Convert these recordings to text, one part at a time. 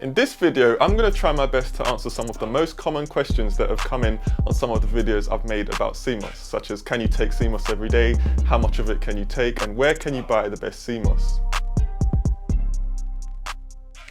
In this video, I'm going to try my best to answer some of the most common questions that have come in on some of the videos I've made about seamoss, such as can you take seamoss every day, how much of it can you take, and where can you buy the best seamoss.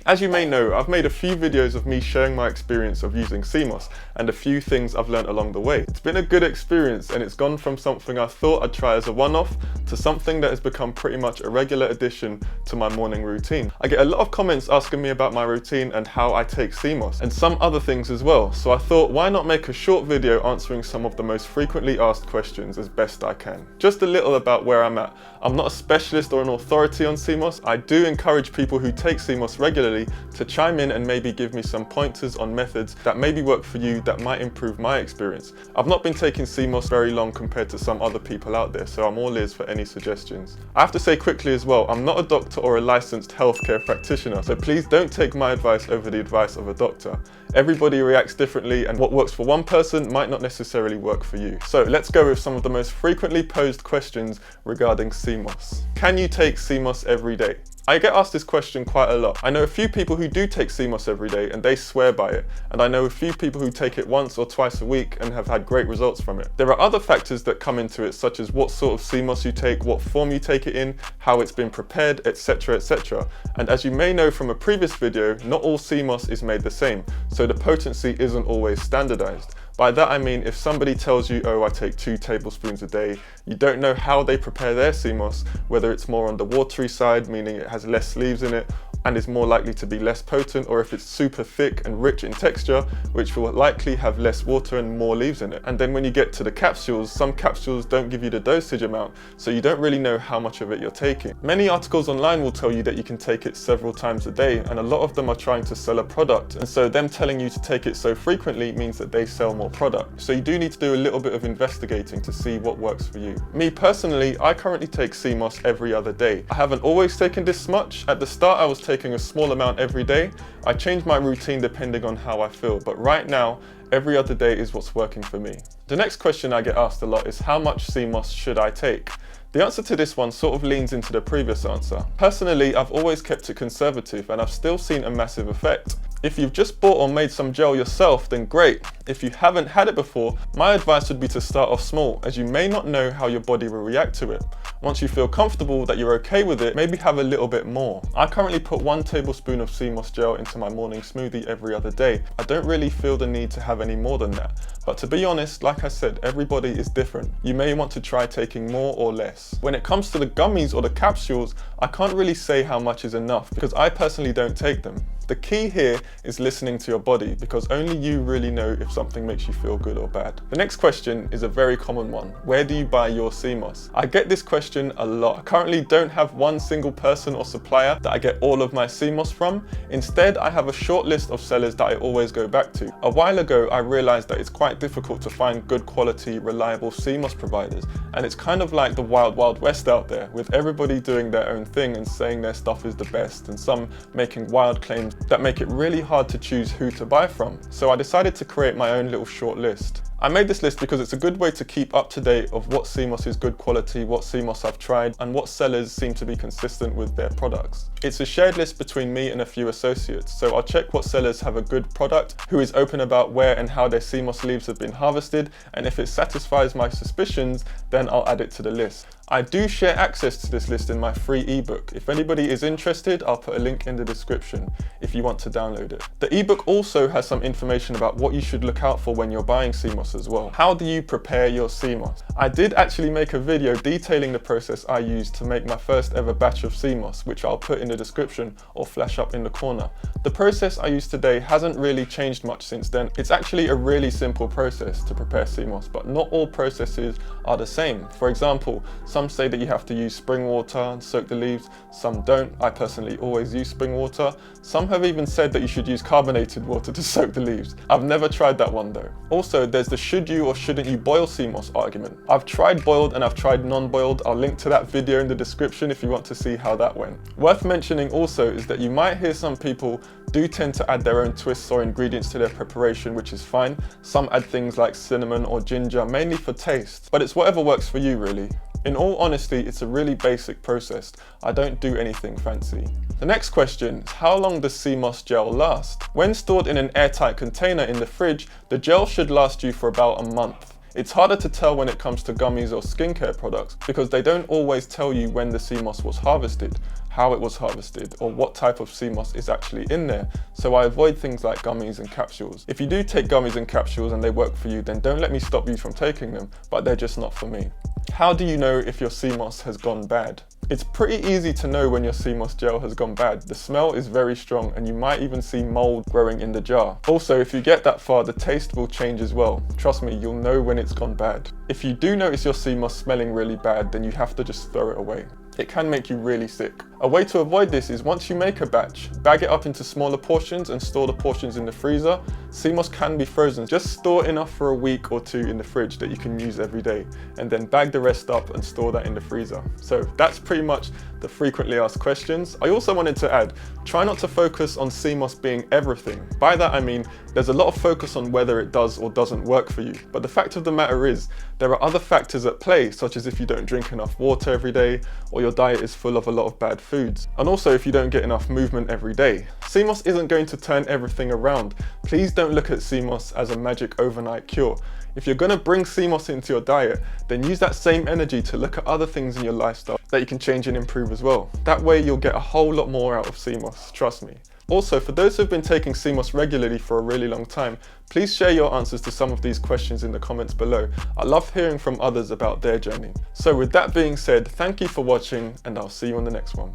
As you may know, I've made a few videos of me sharing my experience of using seamoss and a few things I've learned along the way. It's been a good experience and it's gone from something I thought I'd try as a one-off to something that has become pretty much a regular addition to my morning routine. I get a lot of comments asking me about my routine and how I take seamoss and some other things as well, so I thought why not make a short video answering some of the most frequently asked questions as best I can. Just a little about where I'm at. I'm not a specialist or an authority on seamoss. I do encourage people who take seamoss regularly to chime in and maybe give me some pointers on methods that maybe work for you that might improve my experience. I've not been taking seamoss very long compared to some other people out there, so I'm all ears for any suggestions. I have to say quickly as well, I'm not a doctor or a licensed healthcare practitioner, so please don't take my advice over the advice of a doctor. Everybody reacts differently and what works for one person might not necessarily work for you. So let's go with some of the most frequently posed questions regarding seamoss. Can you take seamoss every day? I get asked this question quite a lot. I know a few people who do take seamoss every day and they swear by it, and I know a few people who take it once or twice a week and have had great results from it. There are other factors that come into it, such as what sort of seamoss you take, what form you take it in, how it's been prepared, etc, etc. And as you may know from a previous video, not all seamoss is made the same, so the potency isn't always standardized. By that I mean if somebody tells you, oh, I take 2 tablespoons a day, you don't know how they prepare their seamoss, whether it's more on the watery side, meaning it has less leaves in it, and is more likely to be less potent, or if it's super thick and rich in texture, which will likely have less water and more leaves in it. And then when you get to the capsules, some capsules don't give you the dosage amount, so you don't really know how much of it you're taking. Many articles online will tell you that you can take it several times a day, and a lot of them are trying to sell a product, and so them telling you to take it so frequently means that they sell more product. So you do need to do a little bit of investigating to see what works for you. Me personally, I currently take seamoss every other day. I haven't always taken this much. At the start I was taking a small amount every day. I change my routine depending on how I feel, but right now every other day is what's working for me. The next question I get asked a lot is how much seamoss should I take? The answer to this one sort of leans into the previous answer. Personally, I've always kept it conservative and I've still seen a massive effect. If you've just bought or made some gel yourself, then great. If you haven't had it before, my advice would be to start off small, as you may not know how your body will react to it. Once you feel comfortable that you're okay with it, maybe have a little bit more. I currently put 1 tablespoon of seamoss gel into my morning smoothie every other day. I don't really feel the need to have any more than that. But to be honest, like I said, everybody is different. You may want to try taking more or less. When it comes to the gummies or the capsules, I can't really say how much is enough because I personally don't take them. The key here is listening to your body because only you really know if something makes you feel good or bad. The next question is a very common one. Where do you buy your seamoss? I get this question a lot. I currently don't have one single person or supplier that I get all of my seamoss from. Instead, I have a short list of sellers that I always go back to. A while ago, I realized that it's quite difficult to find good quality, reliable seamoss providers. And it's kind of like the wild, wild west out there with everybody doing their own thing and saying their stuff is the best and some making wild claims that make it really hard to choose who to buy from. So I decided to create my own little short list. I made this list because it's a good way to keep up to date of what seamoss is good quality, what seamoss I've tried, and what sellers seem to be consistent with their products. It's a shared list between me and a few associates, so I'll check what sellers have a good product, who is open about where and how their seamoss leaves have been harvested, and if it satisfies my suspicions, then I'll add it to the list. I do share access to this list in my free ebook. If anybody is interested, I'll put a link in the description if you want to download it. The ebook also has some information about what you should look out for when you're buying seamoss as well. How do you prepare your seamoss? I did actually make a video detailing the process I used to make my first ever batch of seamoss, which I'll put in the description or flash up in the corner. The process I use today hasn't really changed much since then. It's actually a really simple process to prepare seamoss, but not all processes are the same. For example, some say that you have to use spring water and soak the leaves, some don't. I personally always use spring water. Some have even said that you should use carbonated water to soak the leaves. I've never tried that one though. Also, there's the should you or shouldn't you boil seamoss argument. I've tried boiled and I've tried non-boiled. I'll link to that video in the description if you want to see how that went. Worth mentioning also is that you might hear some people do tend to add their own twists or ingredients to their preparation, which is fine. Some add things like cinnamon or ginger, mainly for taste, but it's whatever works for you really. In all honesty, it's a really basic process. I don't do anything fancy. The next question is, how long does seamoss gel last? When stored in an airtight container in the fridge, the gel should last you for about a month. It's harder to tell when it comes to gummies or skincare products because they don't always tell you when the seamoss was harvested, how it was harvested, or what type of seamoss is actually in there, so I avoid things like gummies and capsules. If you do take gummies and capsules and they work for you, then don't let me stop you from taking them, but they're just not for me. How do you know if your seamoss has gone bad? It's pretty easy to know when your seamoss gel has gone bad. The smell is very strong and you might even see mold growing in the jar. Also, if you get that far, the taste will change as well. Trust me, you'll know when it's gone bad. If you do notice your seamoss smelling really bad, then you have to just throw it away. It can make you really sick. A way to avoid this is once you make a batch, bag it up into smaller portions and store the portions in the freezer. Seamoss can be frozen. Just store enough for a week or two in the fridge that you can use every day, and then bag the rest up and store that in the freezer. So that's pretty much the frequently asked questions. I also wanted to add, try not to focus on seamoss being everything. By that I mean, there's a lot of focus on whether it does or doesn't work for you. But the fact of the matter is, there are other factors at play, such as if you don't drink enough water every day, or your diet is full of a lot of bad foods. And also if you don't get enough movement every day. Seamoss isn't going to turn everything around. Please don't look at seamoss as a magic overnight cure. If you're going to bring seamoss into your diet, then use that same energy to look at other things in your lifestyle that you can change and improve as well. That way you'll get a whole lot more out of seamoss, trust me. Also, for those who've been taking seamoss regularly for a really long time, please share your answers to some of these questions in the comments below. I love hearing from others about their journey. So with that being said, thank you for watching and I'll see you on the next one.